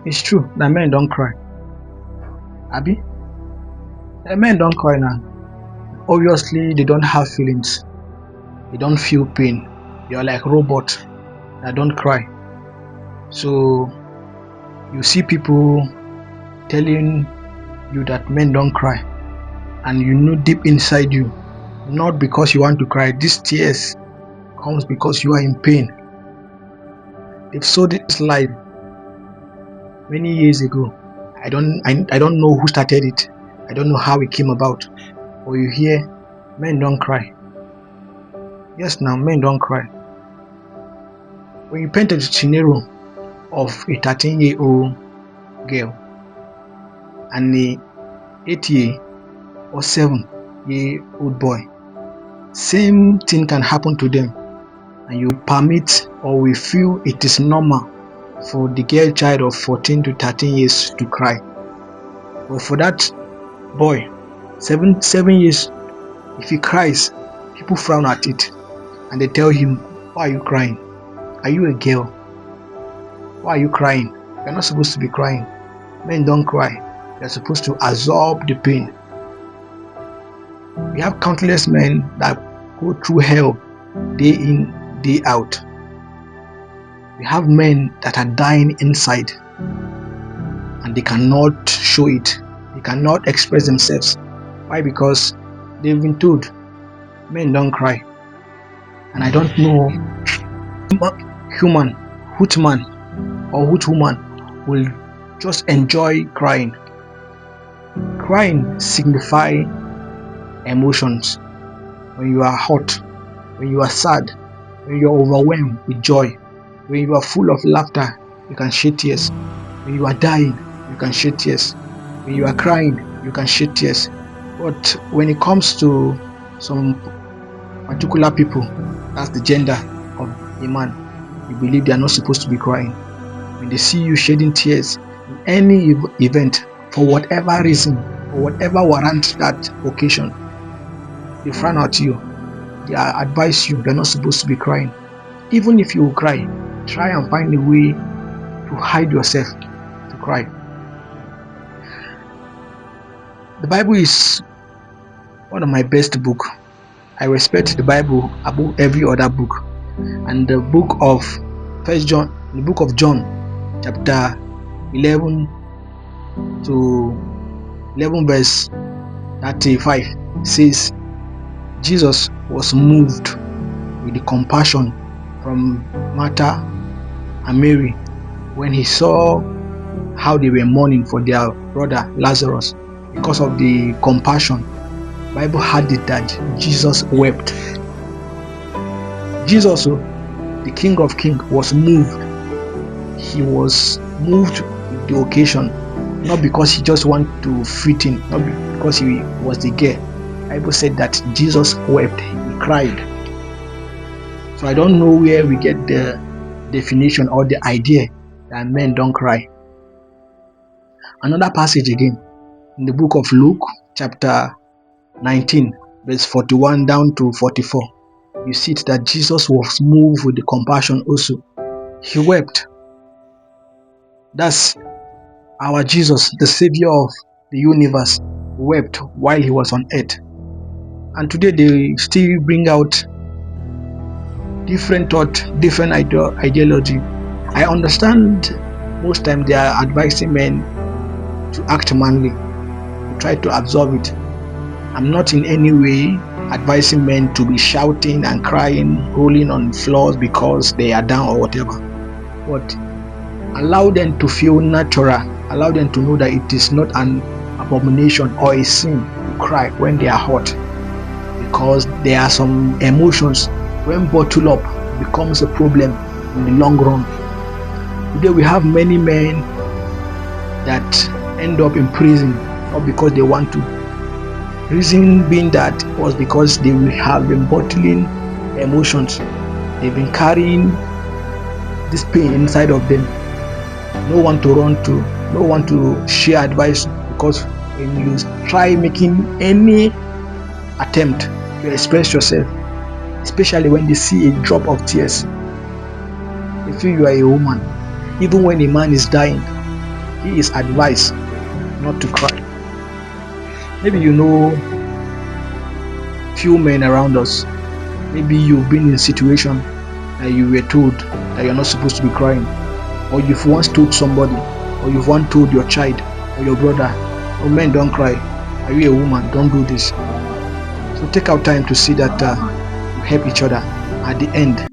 It's true that men don't cry. Abi, men don't cry now. Obviously, they don't have feelings. They don't feel pain. They are like robots that don't cry. So you see people telling you that men don't cry, and you know deep inside you, not because you want to cry. These tears comes because you are in pain. They've sold this life many years ago. I don't know who started it. I don't know how it came about. But you hear, men don't cry. Yes, now men don't cry. When you painted the scenario of a 13-year-old girl and a 8-year or 7-year-old boy, same thing can happen to them, and you permit or we feel it is normal for the girl child of 14 to 13 years to cry. But for that boy, 7 years, if he cries, people frown at it and they tell him, why are you crying? Are you a girl? Why are you crying? You're not supposed to be crying. Men don't cry. They're supposed to absorb the pain. We have countless men that go through hell day in, day out. We have men that are dying inside and they cannot show it. They cannot express themselves. Why? Because they've been told men don't cry. And I don't know which man or which woman will just enjoy crying. Crying signifies emotions. When you are hot, when you are sad, when you are overwhelmed with joy, when you are full of laughter, you can shed tears. When you are dying, you can shed tears. When you are crying, you can shed tears. But when it comes to some particular people, that's the gender of a man, you believe they are not supposed to be crying. When they see you shedding tears in any event, for whatever reason, or whatever warrant that occasion, they frown at you. They advise you they're not supposed to be crying. Even if you will cry, try and find a way to hide yourself to cry. The Bible is one of my best books. I respect the Bible above every other book. And the book of John, chapter 11 to 11 verse 35 says, Jesus was moved with the compassion from Martha and Mary when he saw how they were mourning for their brother Lazarus. Because of the compassion, the Bible had it that Jesus wept. Jesus, the King of Kings, was moved. He was moved with the occasion, not because he just wanted to fit in, not because he was the girl. The Bible said that Jesus wept, he cried. So I don't know where we get the definition or the idea that men don't cry. Another passage again, in the book of Luke, chapter 19, verse 41 down to 44, you see it that Jesus was moved with the compassion also. He wept. That's our Jesus, the Savior of the universe, wept while he was on earth. And today they still bring out different thought, different ideology. I understand most time they are advising men to act manly, to try to absorb it. I'm not in any way advising men to be shouting and crying, rolling on floors because they are down or whatever. But allow them to feel natural. Allow them to know that it is not an abomination or a sin to cry when they are hot, because there are some emotions when bottled up becomes a problem in the long run. Today we have many men that end up in prison not because they want to. Reason being that was because they have been bottling emotions. They've been carrying this pain inside of them. No one to run to, no one to share advice, because when you try making any attempt to express yourself, especially when they see a drop of tears, they feel you are a woman. Even when a man is dying, he is advised not to cry. Maybe you know few men around us. Maybe you've been in a situation that you were told that you're not supposed to be crying, or you've once told somebody, or you've once told your child or your brother, oh men don't cry, are you a woman, don't do this. So take out time to see that you help each other. At the end,